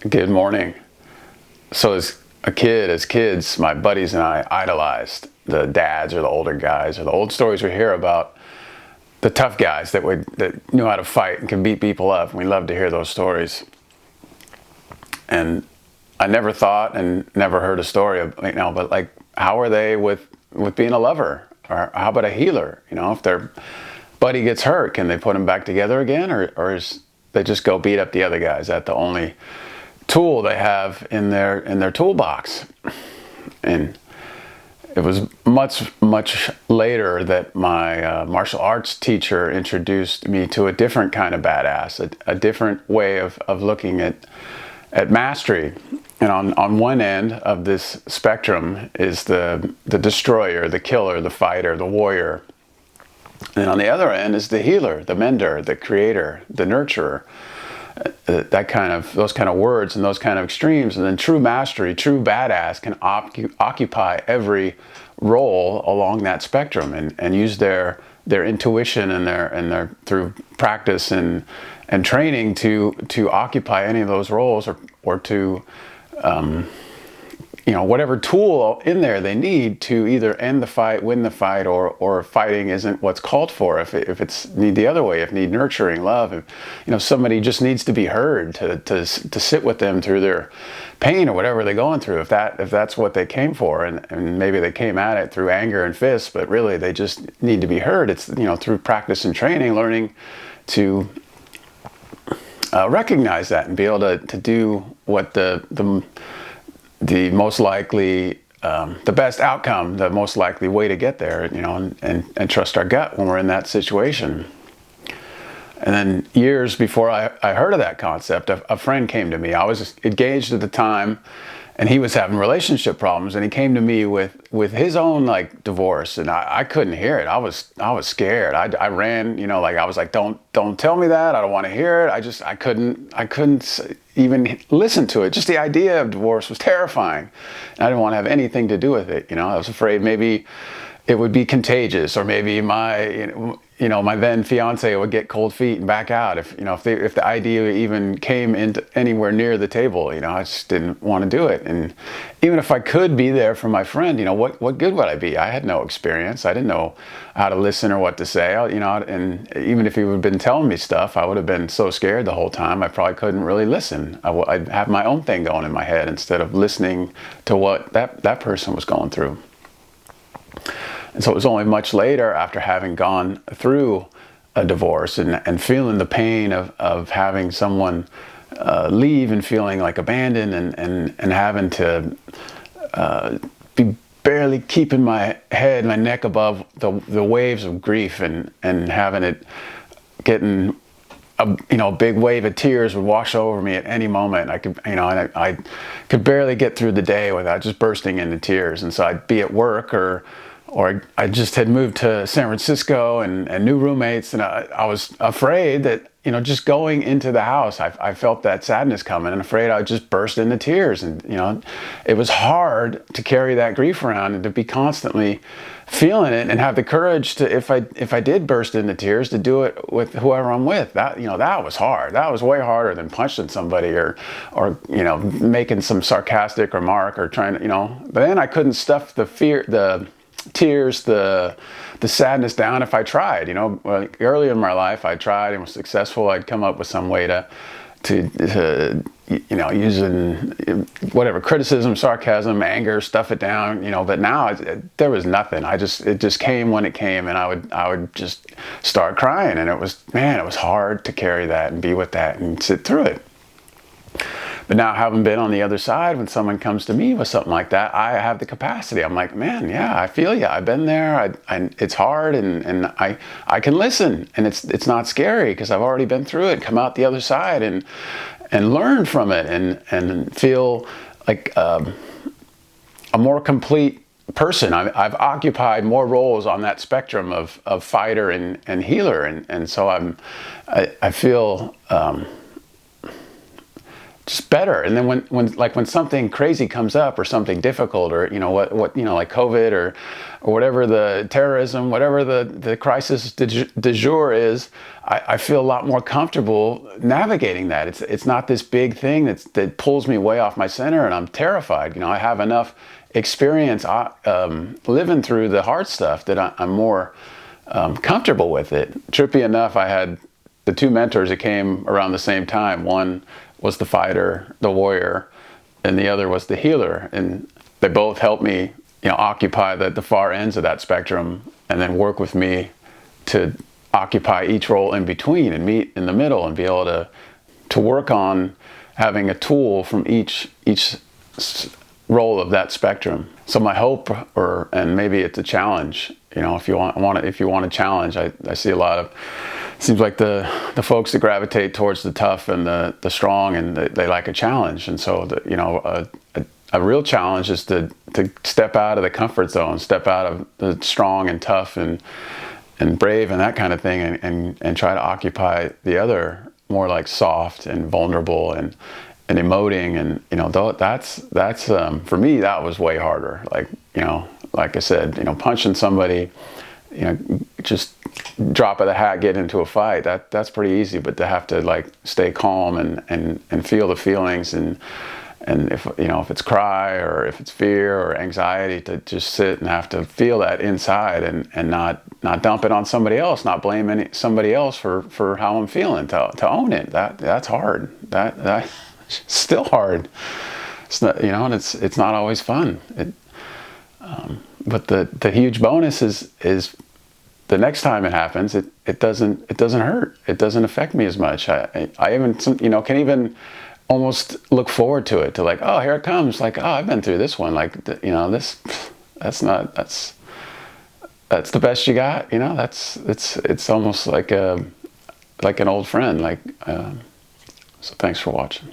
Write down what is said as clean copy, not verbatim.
Good morning. So as kids, my buddies and I idolized the dads or the older guys or the old stories we hear about the tough guys that knew how to fight and can beat people up. And we loved to hear those stories. And I never thought and never heard a story of, but like, how are they with being a lover? Or how about a healer? If their buddy gets hurt, can they put them back together again? Or is they just go beat up the other guys? Is that the only tool they have in their toolbox? And it was much later that my martial arts teacher introduced me to a different kind of badass, a different way of looking at mastery. And on one end of this spectrum is the destroyer, the killer, the fighter, the warrior. And on the other end is the healer, the mender, the creator, the nurturer. Those kind of words and those kind of extremes. And then true mastery, true badass can occupy every role along that spectrum and use their intuition and their through practice and training to occupy any of those roles or to whatever tool in there they need to either end the fight, win the fight, or fighting isn't what's called for. If it's need the other way, if need nurturing, love, if somebody just needs to be heard to sit with them through their pain or whatever they're going through. If that's what they came for, and maybe they came at it through anger and fists, but really they just need to be heard. It's through practice and training, learning to recognize that and be able to do what the most likely, the best outcome, the most likely way to get there, and trust our gut when we're in that situation. And then years before I heard of that concept, a friend came to me. I was engaged at the time, and he was having relationship problems, and he came to me with his own divorce, and I couldn't hear it. I was scared. I ran, I was like, don't tell me that. I don't want to hear it. I couldn't even listen to it. Just the idea of divorce was terrifying. And I didn't want to have anything to do with it. I was afraid maybe it would be contagious, or maybe my then fiance would get cold feet and back out if the idea even came into anywhere near the table. I just didn't want to do it. And even if I could be there for my friend, what good would I be? I had no experience. I didn't know how to listen or what to say. And even if he would have been telling me stuff, I would have been so scared the whole time. I probably couldn't really listen. I'd have my own thing going in my head instead of listening to what that person was going through. And so it was only much later, after having gone through a divorce and feeling the pain of having someone leave and feeling like abandoned and having to be barely keeping my neck above the waves of grief and having it getting a big wave of tears would wash over me at any moment. I could barely get through the day without just bursting into tears. And so I'd be at work or I just had moved to San Francisco and new roommates, and I was afraid that, just going into the house, I felt that sadness coming and afraid I'd just burst into tears. And, it was hard to carry that grief around and to be constantly feeling it and have the courage to, if I did burst into tears, to do it with whoever I'm with. That was hard. That was way harder than punching somebody or making some sarcastic remark or trying to, but then I couldn't stuff the fear, the tears, the sadness down if I tried. Earlier in my life, I tried and was successful. I'd come up with some way to using whatever criticism, sarcasm, anger, stuff it down. But now there was nothing. It just came when it came, and I would just start crying, and it was hard to carry that and be with that and sit through it. But now, having been on the other side, when someone comes to me with something like that, I have the capacity. I'm like, man, yeah, I feel you. I've been there. It's hard, and I can listen, and it's not scary because I've already been through it. Come out the other side and learn from it, and feel like a more complete person. I've occupied more roles on that spectrum of fighter and healer, and so I feel. just better. And then when something crazy comes up or something difficult, or what like COVID or whatever, the terrorism, whatever the crisis du jour is, I feel a lot more comfortable navigating that. It's not this big thing that pulls me way off my center, and I'm terrified. I have enough experience living through the hard stuff that I'm more comfortable with it. Trippy enough, I had the two mentors that came around the same time. One was the fighter, the warrior, and the other was the healer. And they both helped me, occupy the far ends of that spectrum, and then work with me to occupy each role in between and meet in the middle and be able to work on having a tool from each role of that spectrum. So my hope, and maybe it's a challenge, if you want a challenge, I see a lot of, seems like the folks that gravitate towards the tough and the strong, and they like a challenge. And so a real challenge is to step out of the comfort zone, step out of the strong and tough and brave and that kind of thing, and try to occupy the other, more like soft and vulnerable and emoting. And that's for me, that was way harder. Like I said, punching somebody, just drop of the hat, get into a fight, that's pretty easy. But to have to stay calm and feel the feelings, and if it's cry or if it's fear or anxiety, to just sit and have to feel that inside and not dump it on somebody else, not blame somebody else for how I'm feeling, to own it. That's hard. That's still hard. It's not, and it's not always fun. But the huge bonus is the next time it happens, it doesn't hurt. It doesn't affect me as much. I even can even almost look forward to it, to oh, here it comes. I've been through this one. That's the best you got. It's almost like an old friend. So thanks for watching.